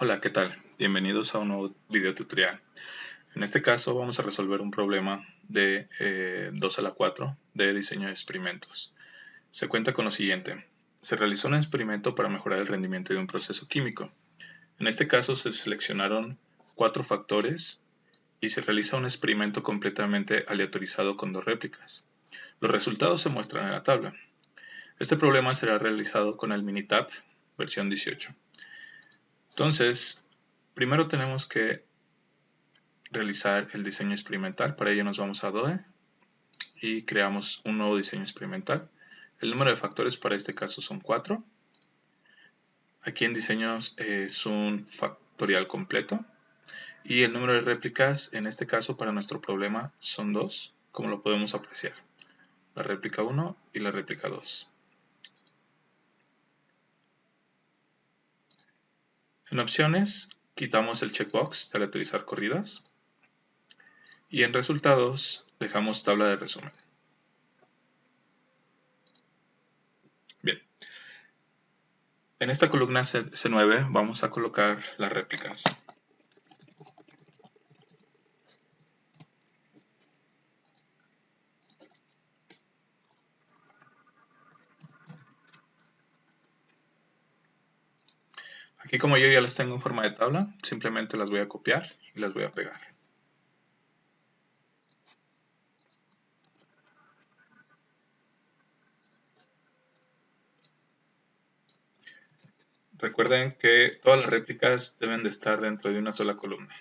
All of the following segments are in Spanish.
Hola, ¿qué tal? Bienvenidos a un nuevo video tutorial. En este caso vamos a resolver un problema de 2 a la 4 de diseño de experimentos. Se cuenta con lo siguiente. Se realizó un experimento para mejorar el rendimiento de un proceso químico. En este caso se seleccionaron 4 factores y se realiza un experimento completamente aleatorizado con 2 réplicas. Los resultados se muestran en la tabla. Este problema será realizado con el Minitab versión 18. Entonces, primero tenemos que realizar el diseño experimental. Para ello nos vamos a DOE y creamos un nuevo diseño experimental. El número de factores para este caso son 4. Aquí en diseños es un factorial completo. Y el número de réplicas en este caso para nuestro problema son 2, como lo podemos apreciar. La réplica 1 y la réplica 2. En opciones quitamos el checkbox de aleatorizar corridas. Y en resultados dejamos tabla de resumen. Bien. En esta columna C9 vamos a colocar las réplicas. Aquí como yo ya las tengo en forma de tabla, simplemente las voy a copiar y las voy a pegar. Recuerden que todas las réplicas deben de estar dentro de una sola columna.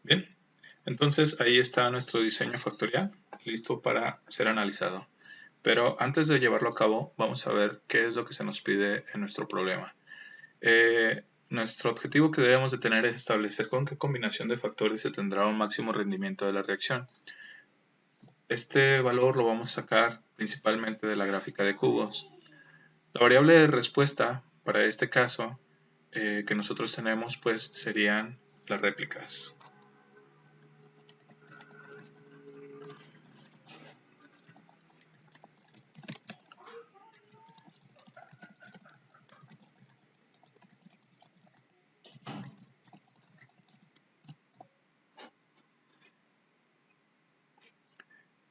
Bien, entonces ahí está nuestro diseño factorial, listo para ser analizado. Pero antes de llevarlo a cabo, vamos a ver qué es lo que se nos pide en nuestro problema. Nuestro objetivo que debemos de tener es establecer con qué combinación de factores se tendrá un máximo rendimiento de la reacción. Este valor lo vamos a sacar principalmente de la gráfica de cubos. La variable de respuesta para este caso que nosotros tenemos pues serían las réplicas.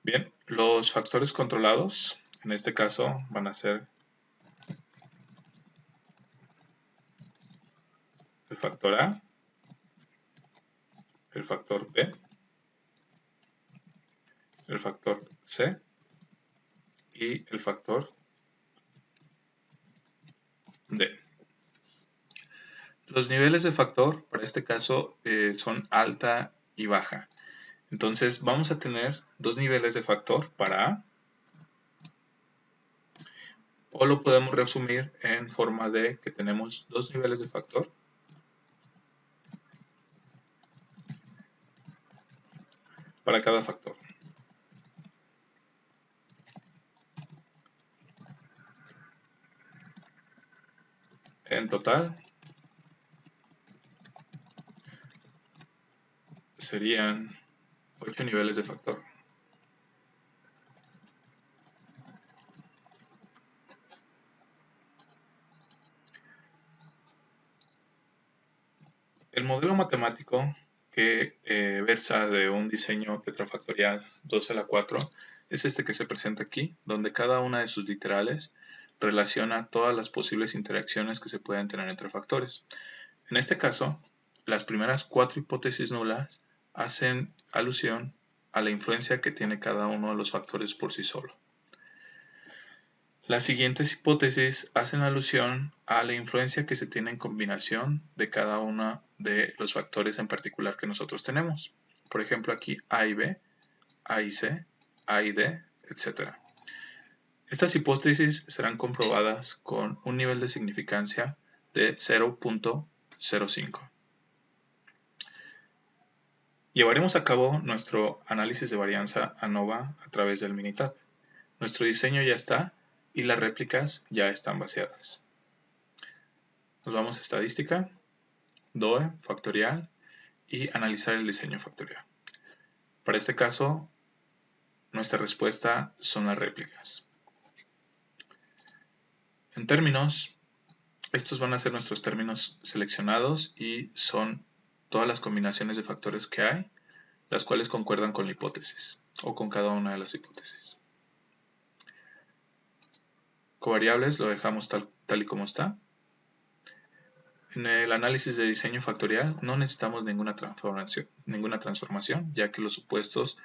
Bien, los factores controlados en este caso van a ser el factor A, el factor B, el factor C y el factor D. Los niveles de factor para este caso son alta y baja. Entonces vamos a tener dos niveles de factor para A, o lo podemos resumir en forma de que tenemos dos niveles de factor para cada factor. En total serían 8 niveles de factor. El modelo matemático que versa de un diseño tetrafactorial 2 a la 4 es este que se presenta aquí, donde cada una de sus literales relaciona todas las posibles interacciones que se pueden tener entre factores. En este caso, las primeras 4 hipótesis nulas hacen alusión a la influencia que tiene cada uno de los factores por sí solo. Las siguientes hipótesis hacen alusión a la influencia que se tiene en combinación de cada uno de los factores en particular que nosotros tenemos. Por ejemplo, aquí A y B, A y C, A y D, etc. Estas hipótesis serán comprobadas con un nivel de significancia de 0.05. Llevaremos a cabo nuestro análisis de varianza ANOVA a través del Minitab. Nuestro diseño ya está y las réplicas ya están vaciadas. Nos vamos a estadística, DOE, factorial y analizar el diseño factorial. Para este caso, nuestra respuesta son las réplicas. En términos, estos van a ser nuestros términos seleccionados y son todas las combinaciones de factores que hay, las cuales concuerdan con la hipótesis o con cada una de las hipótesis. Covariables lo dejamos tal y como está. En el análisis de diseño factorial no necesitamos ninguna transformación, ya que los supuestos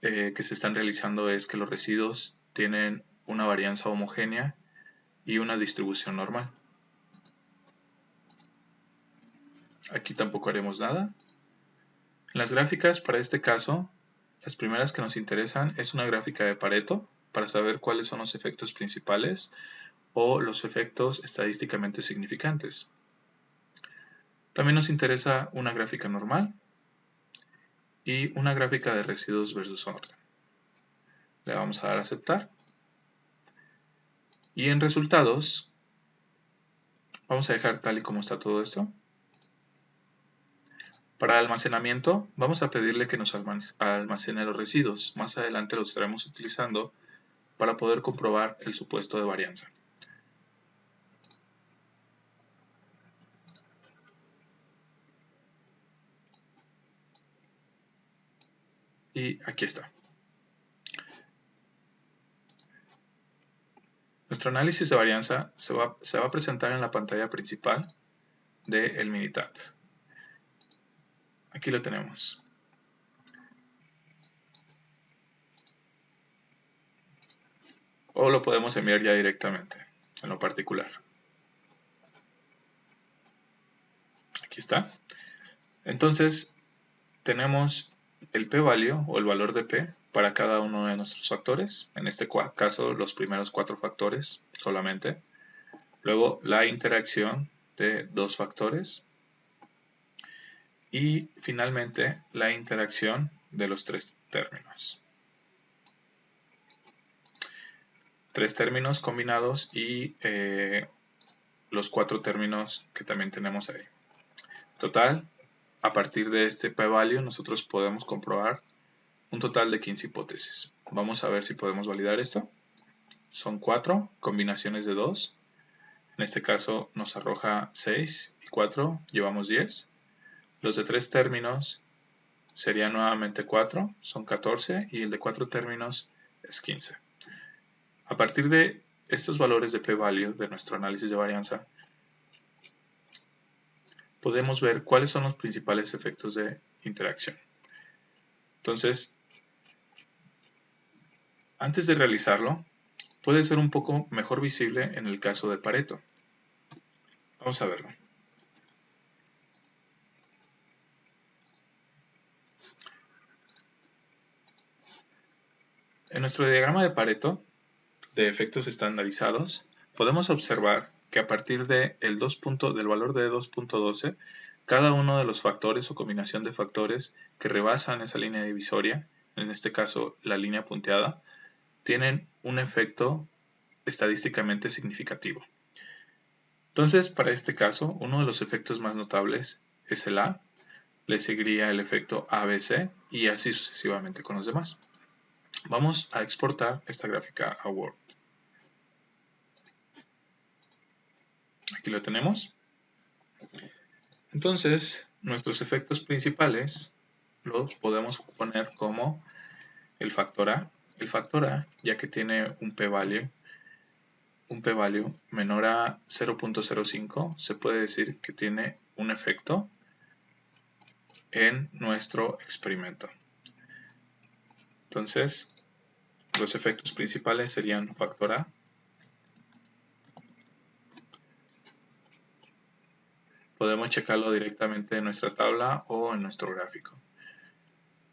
que se están realizando es que los residuos tienen una varianza homogénea y una distribución normal. Aquí tampoco haremos nada. En las gráficas, para este caso, las primeras que nos interesan es una gráfica de Pareto para saber cuáles son los efectos principales o los efectos estadísticamente significantes. También nos interesa una gráfica normal y una gráfica de residuos versus orden. Le vamos a dar a aceptar. Y en resultados, vamos a dejar tal y como está todo esto. Para almacenamiento, vamos a pedirle que nos almacene los residuos. Más adelante los estaremos utilizando para poder comprobar el supuesto de varianza. Y aquí está. Nuestro análisis de varianza se va a presentar en la pantalla principal del Minitab. Aquí lo tenemos. O lo podemos enviar ya directamente, en lo particular. Aquí está. Entonces, tenemos el p-value o el valor de p para cada uno de nuestros factores. En este caso, los primeros 4 factores solamente. Luego, la interacción de 2 factores. Y finalmente, la interacción de los 3 términos. 3 términos combinados y los 4 términos que también tenemos ahí. Total, a partir de este p-value nosotros podemos comprobar un total de 15 hipótesis. Vamos a ver si podemos validar esto. Son 4 combinaciones de 2. En este caso nos arroja 6 y 4, llevamos 10. Los de 3 términos serían nuevamente 4, son 14, y el de 4 términos es 15. A partir de estos valores de p-value de nuestro análisis de varianza, podemos ver cuáles son los principales efectos de interacción. Entonces, antes de realizarlo, puede ser un poco mejor visible en el caso de Pareto. Vamos a verlo. En nuestro diagrama de Pareto, de efectos estandarizados, podemos observar que a partir del valor de 2.12, cada uno de los factores o combinación de factores que rebasan esa línea divisoria, en este caso la línea punteada, tienen un efecto estadísticamente significativo. Entonces, para este caso, uno de los efectos más notables es el A, le seguiría el efecto ABC y así sucesivamente con los demás. Vamos a exportar esta gráfica a Word. Aquí lo tenemos. Entonces, nuestros efectos principales los podemos poner como el factor A. El factor A, ya que tiene un p-value menor a 0.05, se puede decir que tiene un efecto en nuestro experimento. Entonces, los efectos principales serían factor A, podemos checarlo directamente en nuestra tabla o en nuestro gráfico.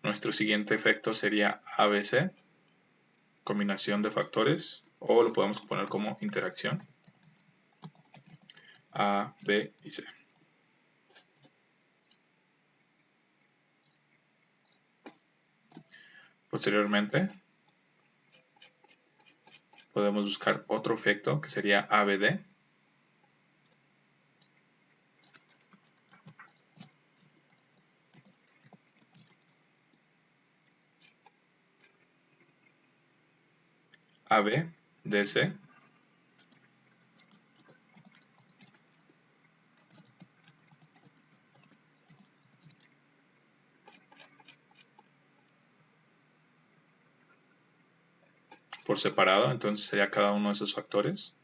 Nuestro siguiente efecto sería ABC, combinación de factores, o lo podemos poner como interacción A, B y C. Posteriormente, podemos buscar otro efecto que sería ABD. AB, DC, por separado, entonces sería cada uno de esos factores.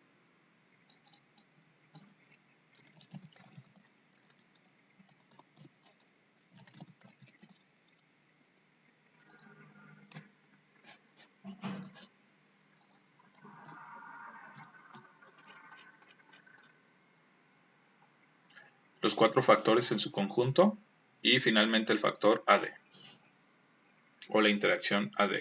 Los 4 factores en su conjunto y finalmente el factor AD o la interacción AD.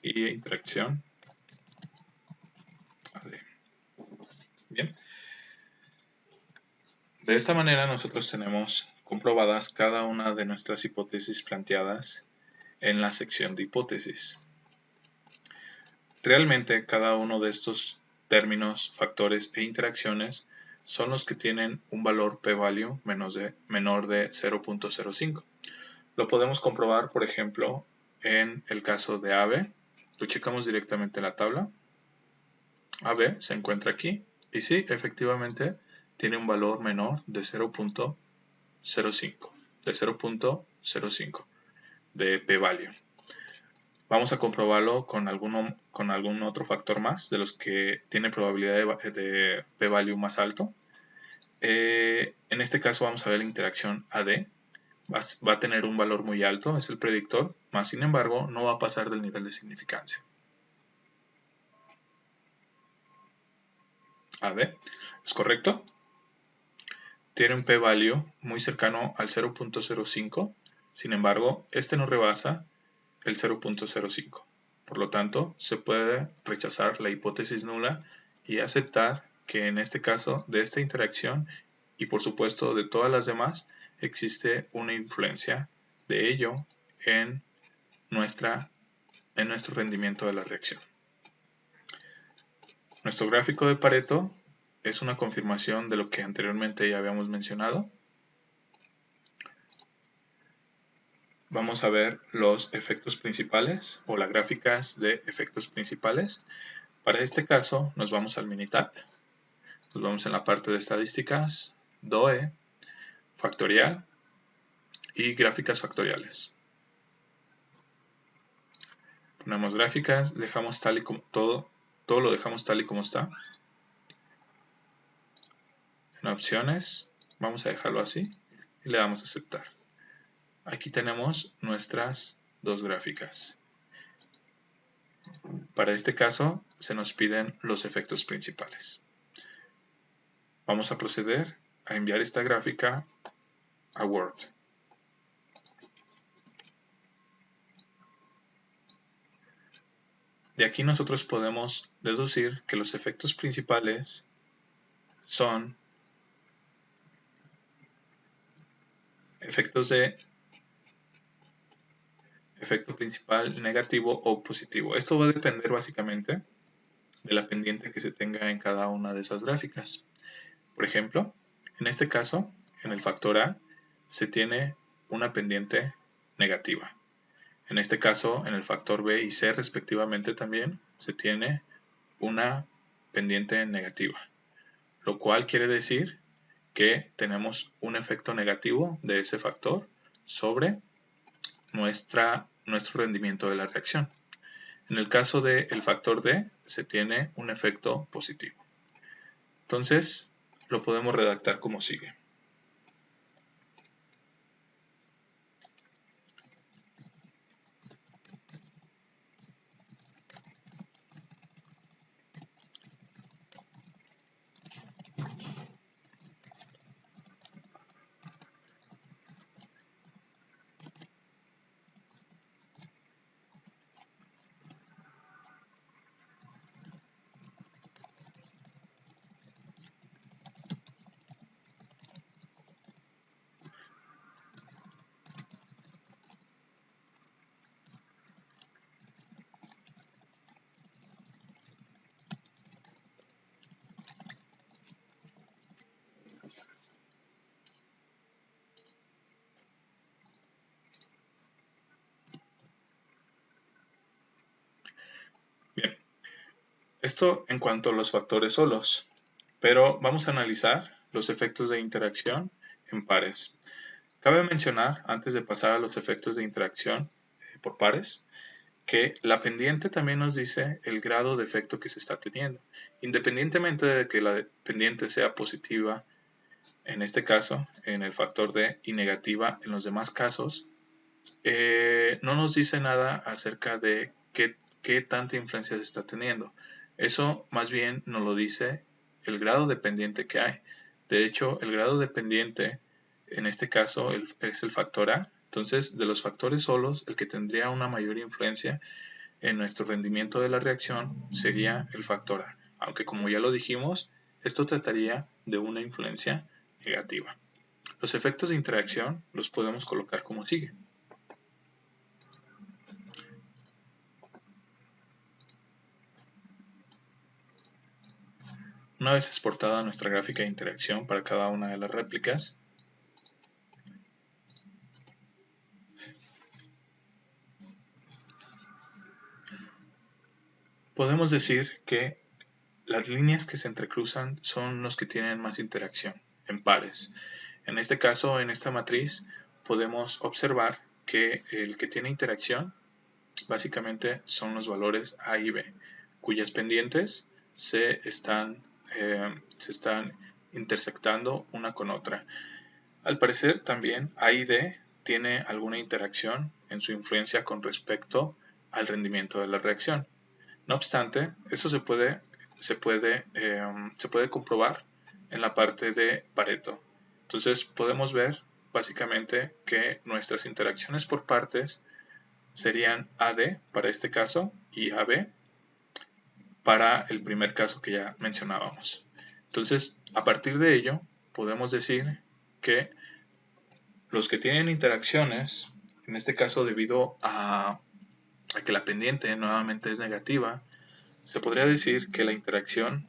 Y interacción AD. Bien. De esta manera nosotros tenemos comprobadas cada una de nuestras hipótesis planteadas en la sección de hipótesis. Realmente cada uno de estos términos, factores e interacciones son los que tienen un valor p-value menor de 0.05. Lo podemos comprobar, por ejemplo, en el caso de AB. Lo checamos directamente en la tabla. AB se encuentra aquí y sí, efectivamente tiene un valor menor de 0.05 de p-value. Vamos a comprobarlo con algún otro factor más de los que tiene probabilidad de p-value más alto. En este caso vamos a ver la interacción AD. Va a tener un valor muy alto, es el predictor, más sin embargo no va a pasar del nivel de significancia. AD, ¿es correcto? Tiene un p-value muy cercano al 0.05, sin embargo este no rebasa el 0.05. Por lo tanto, se puede rechazar la hipótesis nula y aceptar que en este caso de esta interacción y por supuesto de todas las demás existe una influencia de ello en nuestro rendimiento de la reacción. Nuestro gráfico de Pareto es una confirmación de lo que anteriormente ya habíamos mencionado. Vamos a ver los efectos principales o las gráficas de efectos principales. Para este caso nos vamos al Minitab, nos vamos en la parte de estadísticas, DOE, factorial y gráficas factoriales. Ponemos gráficas, dejamos tal y como todo lo dejamos tal y como está. En opciones vamos a dejarlo así y le damos a aceptar. Aquí tenemos nuestras dos gráficas. Para este caso se nos piden los efectos principales. Vamos a proceder a enviar esta gráfica a Word. De aquí nosotros podemos deducir que los efectos principales son efecto principal negativo o positivo. Esto va a depender básicamente de la pendiente que se tenga en cada una de esas gráficas. Por ejemplo, en este caso, en el factor A, se tiene una pendiente negativa. En este caso, en el factor B y C respectivamente también, se tiene una pendiente negativa. Lo cual quiere decir que tenemos un efecto negativo de ese factor sobre nuestro rendimiento de la reacción. En el caso del factor D, se tiene un efecto positivo. Entonces, lo podemos redactar como sigue. Esto en cuanto a los factores solos, pero vamos a analizar los efectos de interacción en pares. Cabe mencionar, antes de pasar a los efectos de interacción por pares, que la pendiente también nos dice el grado de efecto que se está teniendo. Independientemente de que la pendiente sea positiva, en este caso, en el factor D, y negativa en los demás casos, no nos dice nada acerca de qué tanta influencia se está teniendo. Eso más bien nos lo dice el grado de pendiente que hay. De hecho, el grado de pendiente, en este caso, es el factor A. Entonces, de los factores solos, el que tendría una mayor influencia en nuestro rendimiento de la reacción sería el factor A. Aunque como ya lo dijimos, esto trataría de una influencia negativa. Los efectos de interacción los podemos colocar como sigue. Una vez exportada nuestra gráfica de interacción para cada una de las réplicas, podemos decir que las líneas que se entrecruzan son los que tienen más interacción, en pares. En este caso, en esta matriz, podemos observar que el que tiene interacción básicamente son los valores A y B, cuyas pendientes se están intersectando una con otra. Al parecer también A y D tiene alguna interacción en su influencia con respecto al rendimiento de la reacción. No obstante, eso se puede comprobar en la parte de Pareto. Entonces podemos ver básicamente que nuestras interacciones por partes serían AD para este caso y AB para el primer caso que ya mencionábamos. Entonces, a partir de ello, podemos decir que los que tienen interacciones, en este caso debido a que la pendiente nuevamente es negativa, se podría decir que la interacción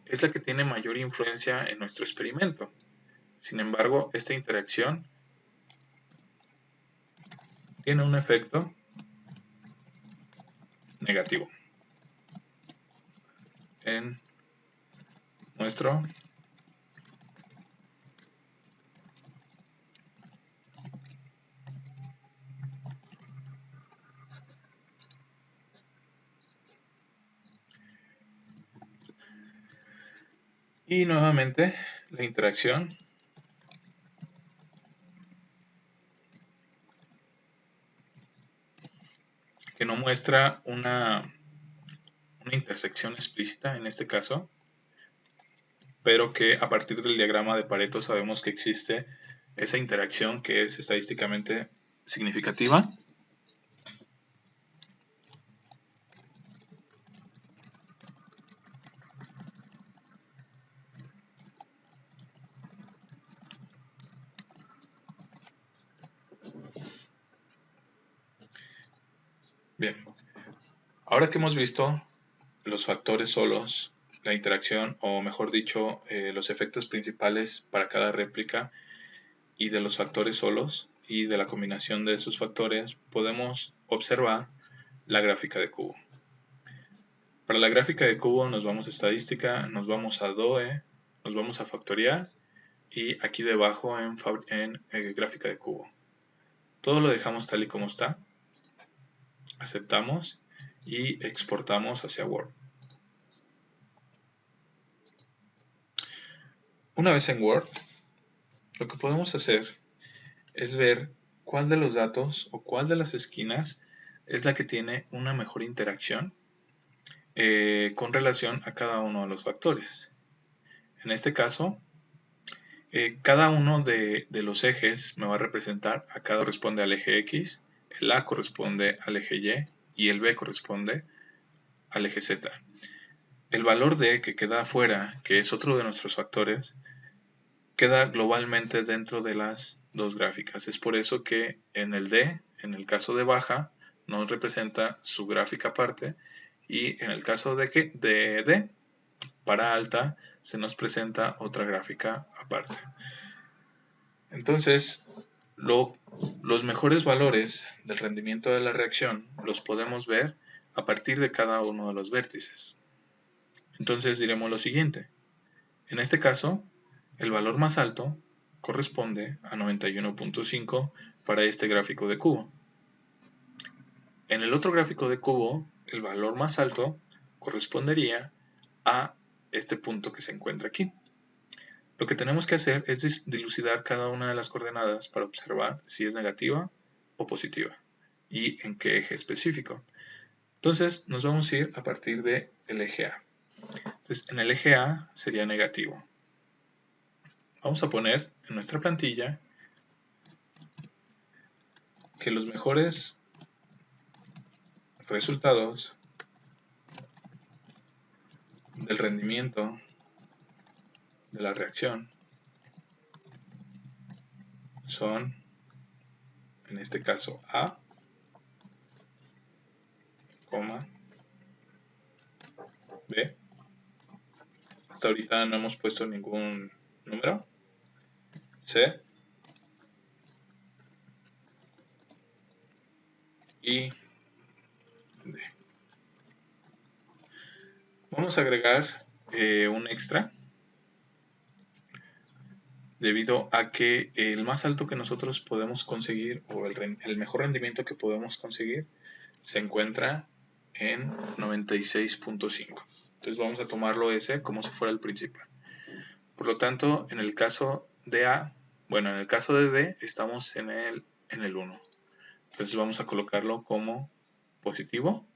es la que tiene mayor influencia en nuestro experimento. Sin embargo, esta interacción tiene un efecto negativo en nuestro y nuevamente la interacción que no muestra una intersección explícita en este caso, pero que a partir del diagrama de Pareto sabemos que existe esa interacción que es estadísticamente significativa. Bien, ahora que hemos visto los factores solos, la interacción, o mejor dicho, los efectos principales para cada réplica y de los factores solos y de la combinación de esos factores, podemos observar la gráfica de cubo. Para la gráfica de cubo nos vamos a estadística, nos vamos a DOE, nos vamos a factorial y aquí debajo en gráfica de cubo. Todo lo dejamos tal y como está, aceptamos y exportamos hacia Word. Una vez en Word, lo que podemos hacer es ver cuál de los datos o cuál de las esquinas es la que tiene una mejor interacción con relación a cada uno de los factores. En este caso, cada uno de los ejes me va a representar, acá corresponde al eje X, el A corresponde al eje Y y el B corresponde al eje Z. El valor D que queda afuera, que es otro de nuestros factores, queda globalmente dentro de las dos gráficas. Es por eso que en el D, en el caso de baja, nos representa su gráfica aparte y en el caso de D, para alta, se nos presenta otra gráfica aparte. Entonces, Los mejores valores del rendimiento de la reacción los podemos ver a partir de cada uno de los vértices. Entonces diremos lo siguiente. En este caso, el valor más alto corresponde a 91.5 para este gráfico de cubo. En el otro gráfico de cubo, el valor más alto correspondería a este punto que se encuentra aquí. Lo que tenemos que hacer es dilucidar cada una de las coordenadas para observar si es negativa o positiva y en qué eje específico. Entonces nos vamos a ir a partir del eje A. Entonces en el eje A sería negativo. Vamos a poner en nuestra plantilla que los mejores resultados del rendimiento de la reacción son, en este caso, A, B. Hasta ahorita no hemos puesto ningún número. C y D. Vamos a agregar un extra debido a que el más alto que nosotros podemos conseguir o el mejor rendimiento que podemos conseguir se encuentra en 96.5. Entonces vamos a tomarlo ese como si fuera el principal. Por lo tanto, en el caso de A, bueno, en el caso de D estamos en el 1. Entonces vamos a colocarlo como positivo.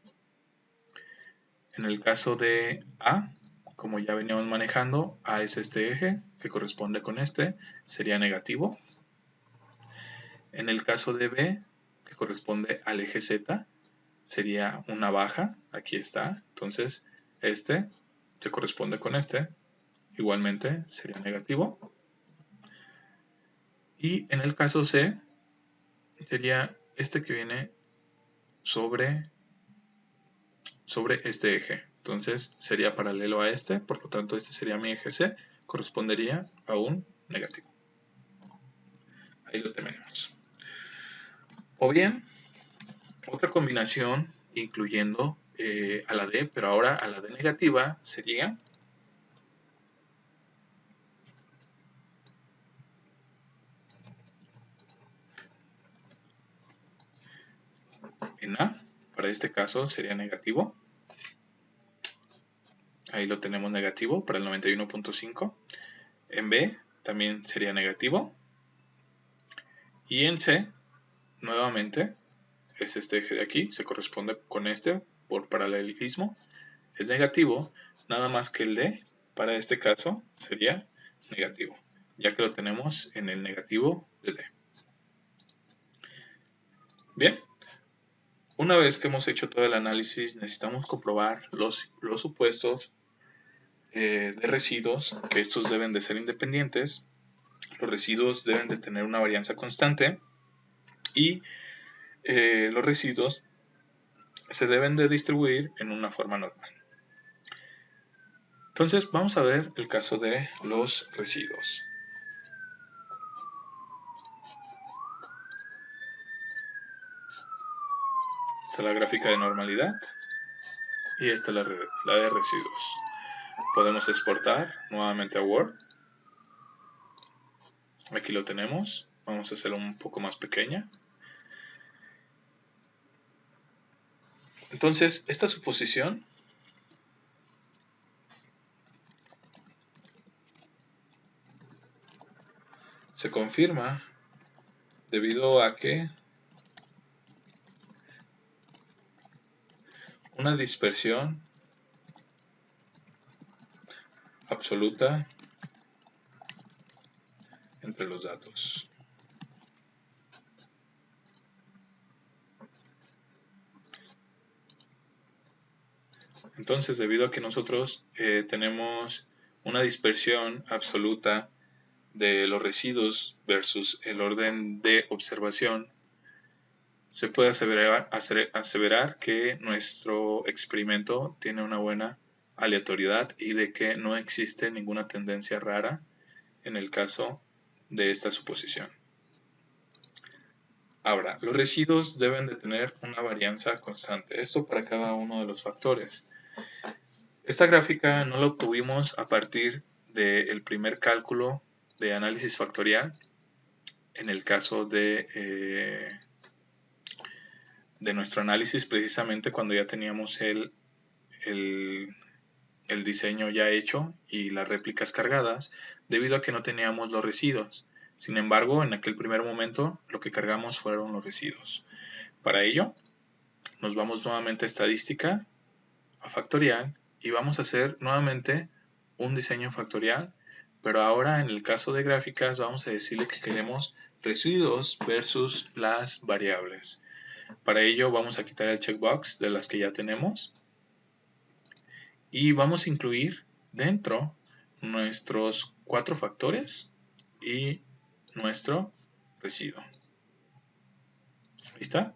En el caso de A, como ya veníamos manejando, A es este eje que corresponde con este, sería negativo. En el caso de B, que corresponde al eje Z, sería una baja, aquí está. Entonces este se corresponde con este, igualmente sería negativo. Y en el caso C, sería este que viene sobre este eje. Entonces sería paralelo a este, por lo tanto este sería mi eje C, correspondería a un negativo. Ahí lo tenemos. O bien, otra combinación incluyendo a la D, pero ahora a la D negativa sería en A, para este caso sería negativo. Ahí lo tenemos negativo para el 91.5. En B también sería negativo. Y en C, nuevamente, es este eje de aquí, se corresponde con este por paralelismo. Es negativo, nada más que el D, para este caso, sería negativo, ya que lo tenemos en el negativo de D. Bien, una vez que hemos hecho todo el análisis, necesitamos comprobar los supuestos de residuos, que estos deben de ser independientes. Los residuos deben de tener una varianza constante y los residuos se deben de distribuir en una forma normal. Entonces vamos a ver el caso de los residuos. Esta es la gráfica de normalidad y esta es la de residuos. Podemos exportar nuevamente a Word. Aquí lo tenemos. Vamos a hacerlo un poco más pequeña. Entonces, esta suposición se confirma debido a que una dispersión absoluta entre los datos. Entonces, debido a que nosotros tenemos una dispersión absoluta de los residuos versus el orden de observación, se puede aseverar que nuestro experimento tiene una buena aleatoriedad y de que no existe ninguna tendencia rara en el caso de esta suposición. Ahora, los residuos deben de tener una varianza constante, esto para cada uno de los factores. Esta gráfica no la obtuvimos a partir del primer cálculo de análisis factorial, en el caso de nuestro análisis, precisamente cuando ya teníamos el diseño ya hecho y las réplicas cargadas, debido a que no teníamos los residuos. Sin embargo, en aquel primer momento lo que cargamos fueron los residuos. Para ello, nos vamos nuevamente a estadística, a factorial, y vamos a hacer nuevamente un diseño factorial, pero ahora en el caso de gráficas vamos a decirle que queremos residuos versus las variables. Para ello vamos a quitar el checkbox de las que ya tenemos y vamos a incluir dentro nuestros 4 factores y nuestro residuo. ¿Lista?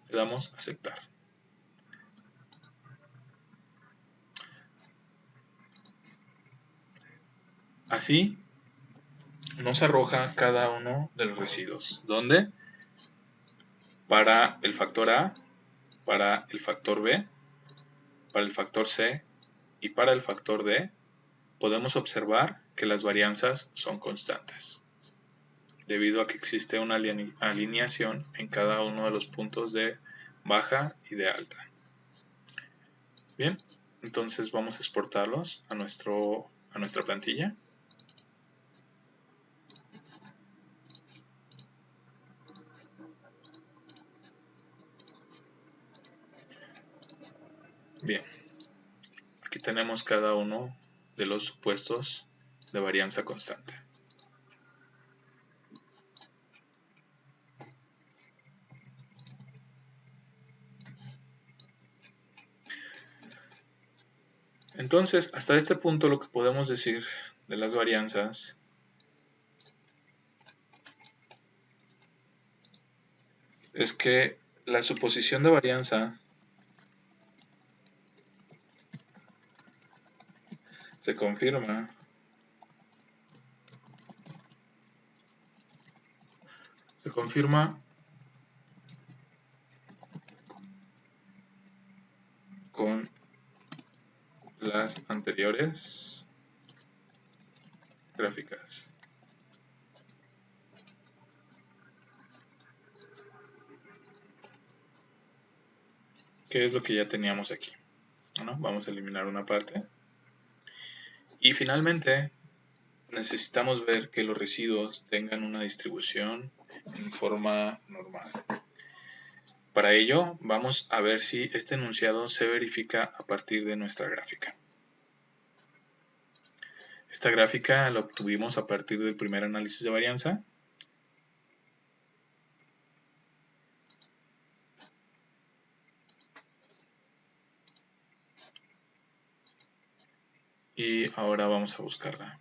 Le damos a aceptar. Así nos arroja cada uno de los residuos. ¿Dónde? Para el factor A, para el factor B, para el factor C y para el factor D, podemos observar que las varianzas son constantes, debido a que existe una alineación en cada uno de los puntos de baja y de alta. Bien, entonces vamos a exportarlos a nuestra plantilla. Bien, aquí tenemos cada uno de los supuestos de varianza constante. Entonces, hasta este punto lo que podemos decir de las varianzas es que la suposición de varianza se confirma con las anteriores gráficas. ¿Qué es lo que ya teníamos aquí? Bueno, vamos a eliminar una parte. Y finalmente, necesitamos ver que los residuos tengan una distribución en forma normal. Para ello, vamos a ver si este enunciado se verifica a partir de nuestra gráfica. Esta gráfica la obtuvimos a partir del primer análisis de varianza. Y ahora vamos a buscarla.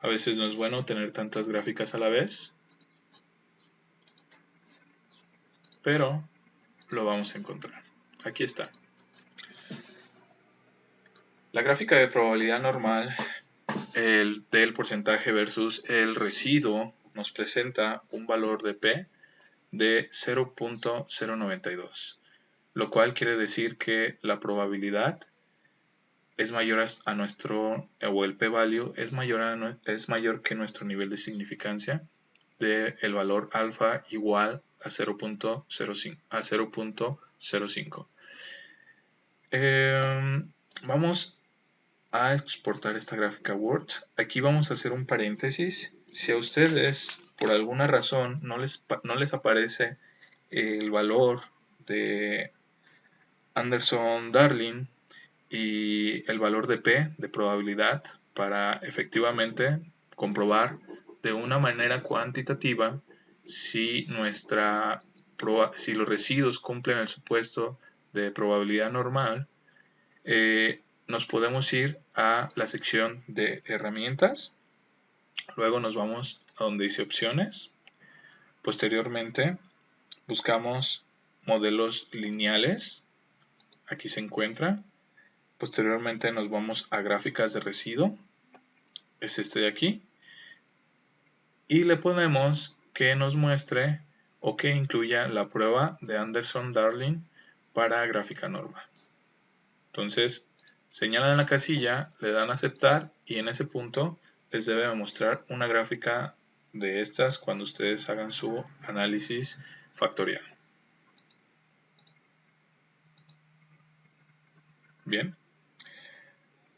A veces no es bueno tener tantas gráficas a la vez, pero lo vamos a encontrar. Aquí está. La gráfica de probabilidad normal del porcentaje versus el residuo nos presenta un valor de P de 0.092, lo cual quiere decir que la probabilidad es mayor a nuestro, o el p-value es mayor que nuestro nivel de significancia del valor alfa igual a 0.05. Vamos a exportar esta gráfica Word. Aquí vamos a hacer un paréntesis. Si a ustedes por alguna razón no les aparece el valor de Anderson-Darling y el valor de P de probabilidad para efectivamente comprobar de una manera cuantitativa si los residuos cumplen el supuesto de probabilidad normal, nos podemos ir a la sección de herramientas, luego nos vamos a donde dice opciones, posteriormente buscamos modelos lineales, aquí se encuentra. Posteriormente nos vamos a gráficas de residuo, es este de aquí, y le ponemos que nos muestre o que incluya la prueba de Anderson-Darling para gráfica normal. Entonces señalan la casilla, le dan a aceptar y en ese punto les debe mostrar una gráfica de estas cuando ustedes hagan su análisis factorial. Bien,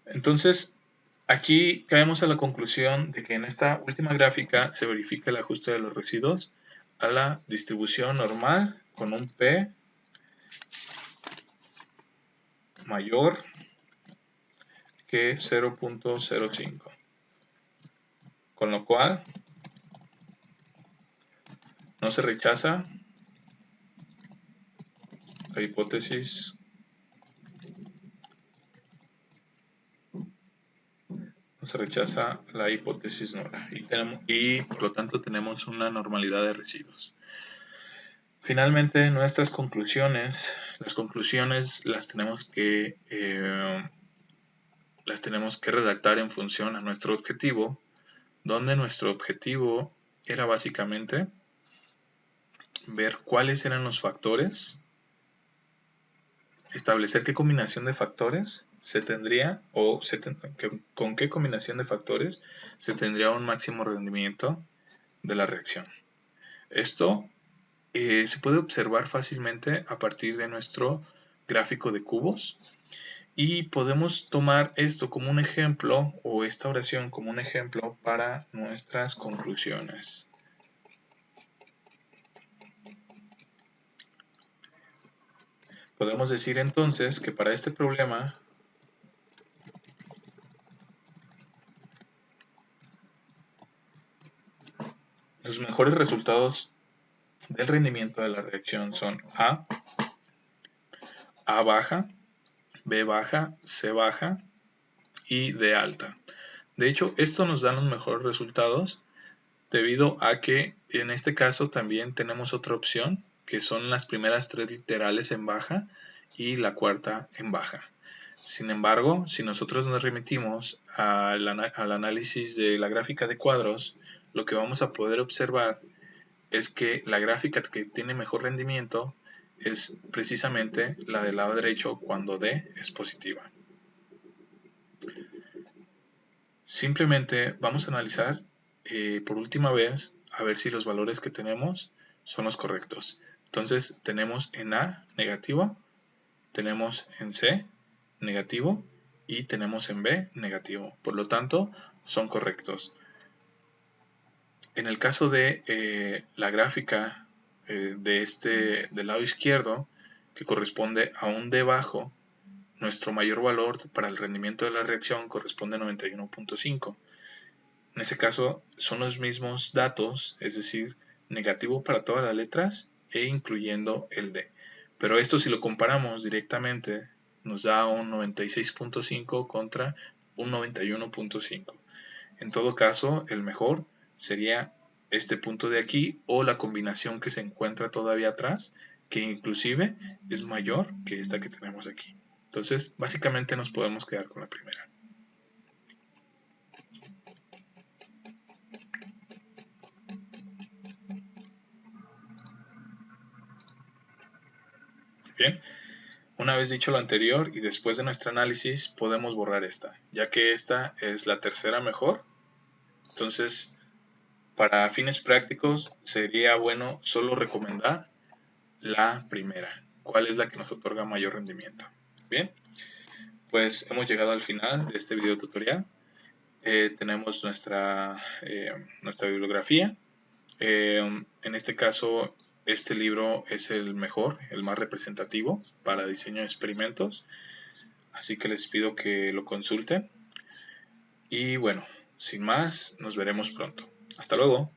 entonces aquí caemos a la conclusión de que en esta última gráfica se verifica el ajuste de los residuos a la distribución normal con un P mayor que 0.05, con lo cual no se rechaza la hipótesis nula y por lo tanto tenemos una normalidad de residuos. Finalmente, nuestras conclusiones, las conclusiones las tenemos que redactar en función a nuestro objetivo, donde nuestro objetivo era básicamente ver cuáles eran los factores, establecer qué combinación de factores se tendría con qué combinación de factores se tendría un máximo rendimiento de la reacción. Esto se puede observar fácilmente a partir de nuestro gráfico de cubos y podemos tomar esto como un ejemplo o esta oración como un ejemplo para nuestras conclusiones. Podemos decir entonces que para este problema los mejores resultados del rendimiento de la reacción son A baja, B baja, C baja y D alta. De hecho, esto nos da los mejores resultados debido a que en este caso también tenemos otra opción que son las primeras 3 literales en baja y la cuarta en baja. Sin embargo, si nosotros nos remitimos al análisis de la gráfica de cuadros, lo que vamos a poder observar es que la gráfica que tiene mejor rendimiento es precisamente la del lado derecho cuando D es positiva. Simplemente vamos a analizar por última vez a ver si los valores que tenemos son los correctos. Entonces tenemos en A negativo, tenemos en C negativo y tenemos en B negativo. Por lo tanto, son correctos. En el caso de la gráfica del lado izquierdo, que corresponde a un D bajo, nuestro mayor valor para el rendimiento de la reacción corresponde a 91.5. En ese caso son los mismos datos, es decir, negativo para todas las letras e incluyendo el D. Pero esto si lo comparamos directamente nos da un 96.5 contra un 91.5. En todo caso, el mejor sería este punto de aquí o la combinación que se encuentra todavía atrás, que inclusive es mayor que esta que tenemos aquí. Entonces, básicamente nos podemos quedar con la primera. Bien, una vez dicho lo anterior y después de nuestro análisis podemos borrar esta, ya que esta es la tercera mejor. Entonces, para fines prácticos sería bueno solo recomendar la primera. ¿Cuál es la que nos otorga mayor rendimiento? Bien, pues hemos llegado al final de este video tutorial. Tenemos nuestra bibliografía. En este caso, este libro es el mejor, el más representativo para diseño de experimentos. Así que les pido que lo consulten. Y bueno, sin más, nos veremos pronto. Hasta luego.